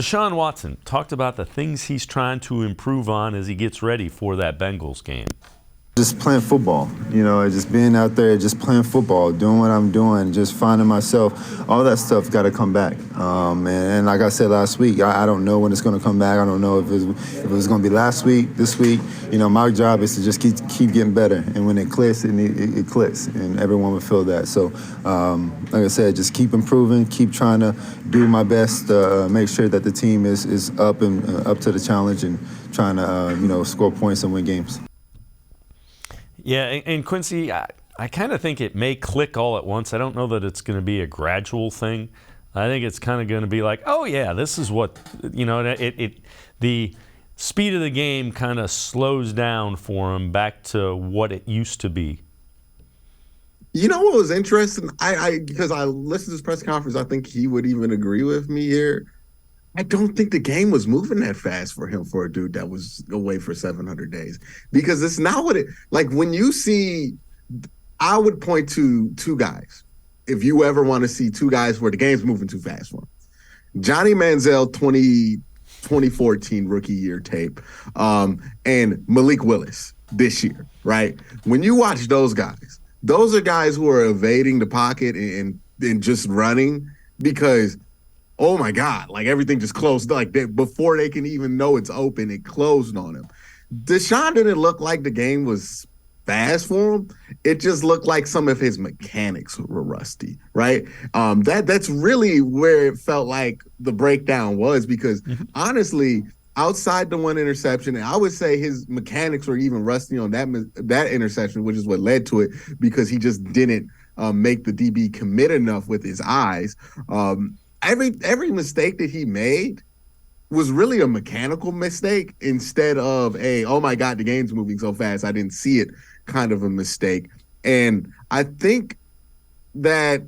Deshaun Watson talked about the things he's trying to improve on as he gets ready for that Bengals game. Just playing football, just being out there, just playing football, doing what I'm doing, just finding myself. All that stuff got to come back. And like I said last week, I don't know when it's going to come back. I don't know if it was going to be last week, this week. My job is to just keep getting better. And when it clicks, it clicks, and everyone will feel that. So, like I said, just keep improving, keep trying to do my best to make sure that the team is up and up to the challenge and trying to, score points and win games. Yeah, and Quincy, I kind of think it may click all at once. I don't know that it's going to be a gradual thing. I think it's kind of going to be like, oh yeah, this is what, the speed of the game kind of slows down for him back to what it used to be. You know what was interesting? Because I listened to this press conference, I think he would even agree with me here. I don't think the game was moving that fast for him, for a dude that was away for 700 days. Because it's not what when you see, I would point to two guys. If you ever want to see two guys where the game's moving too fast for them. Johnny Manziel, 2014 rookie year tape, and Malik Willis this year, right? When you watch those are guys who are evading the pocket and just running because – oh my God, everything just closed. Before they can even know it's open, it closed on him. Deshaun didn't look like the game was fast for him. It just looked like some of his mechanics were rusty, right? That's really where it felt like the breakdown was because honestly, outside the one interception, and I would say his mechanics were even rusty on that interception, which is what led to it because he just didn't make the DB commit enough with his eyes. Every mistake that he made was really a mechanical mistake instead of oh my God, the game's moving so fast, I didn't see it kind of a mistake. And I think that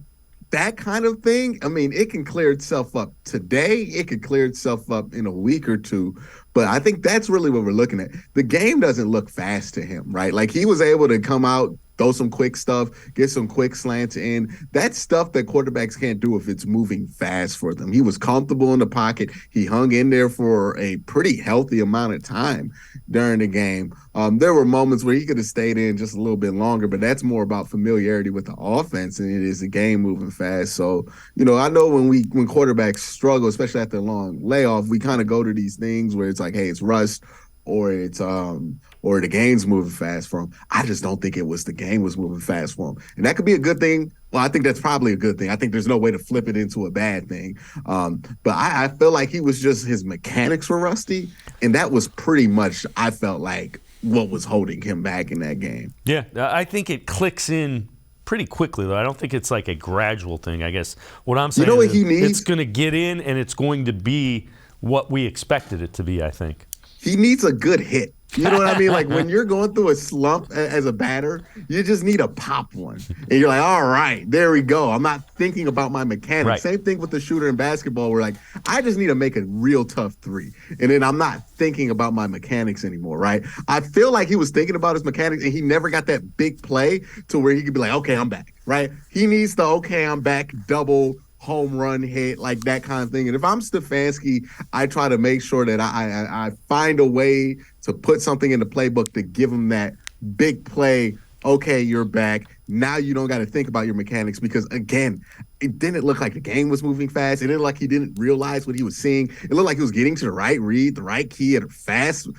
kind of thing, it can clear itself up today. It could clear itself up in a week or two. But I think that's really what we're looking at. The game doesn't look fast to him, right? He was able to come out, throw some quick stuff, get some quick slants in. That's stuff that quarterbacks can't do if it's moving fast for them. He was comfortable in the pocket. He hung in there for a pretty healthy amount of time during the game. There were moments where he could have stayed in just a little bit longer, but that's more about familiarity with the offense than it is the game moving fast. So, I know when quarterbacks struggle, especially after a long layoff, we kind of go to these things where it's like, hey, it's rust, or it's or the game's moving fast for him. I just don't think it was the game was moving fast for him. And that could be a good thing. Well, I think that's probably a good thing. I think there's no way to flip it into a bad thing. But I feel like he was just, his mechanics were rusty. And that was pretty much, I felt like, what was holding him back in that game. Yeah, I think it clicks in pretty quickly, though. I don't think it's like a gradual thing, I guess. What I'm saying what is he needs? It's going to get in and it's going to be what we expected it to be, I think. He needs a good hit. You know what I mean? When you're going through a slump as a batter, you just need a pop one. And you're like, all right, there we go. I'm not thinking about my mechanics. Right. Same thing with the shooter in basketball where I just need to make a real tough three. And then I'm not thinking about my mechanics anymore, right? I feel like he was thinking about his mechanics and he never got that big play to where he could be like, okay, I'm back, right? He needs the okay, I'm back double home run hit, that kind of thing. And if I'm Stefanski, I try to make sure that I find a way to put something in the playbook to give him that big play. Okay, you're back. Now you don't got to think about your mechanics because, again, it didn't look like the game was moving fast. It didn't look like he didn't realize what he was seeing. It looked like he was getting to the right read, the right key at a fast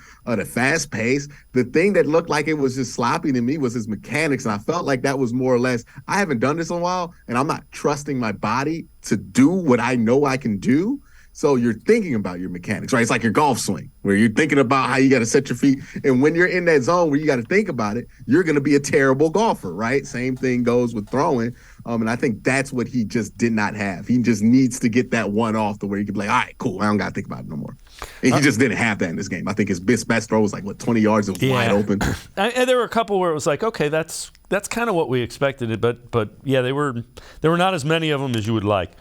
pace. The thing that looked like it was just sloppy to me was his mechanics, and I felt like that was more or less, I haven't done this in a while, and I'm not trusting my body to do what I know I can do. So you're thinking about your mechanics, right? It's like your golf swing where you're thinking about how you got to set your feet. And when you're in that zone where you got to think about it, you're going to be a terrible golfer, right? Same thing goes with throwing. And I think that's what he just did not have. He just needs to get that one off to where he can be like, all right, cool, I don't got to think about it no more. And he just didn't have that in this game. I think his best throw was 20 yards. It was wide open. And there were a couple where it was like, okay, that's kind of what we expected. But yeah, there were not as many of them as you would like.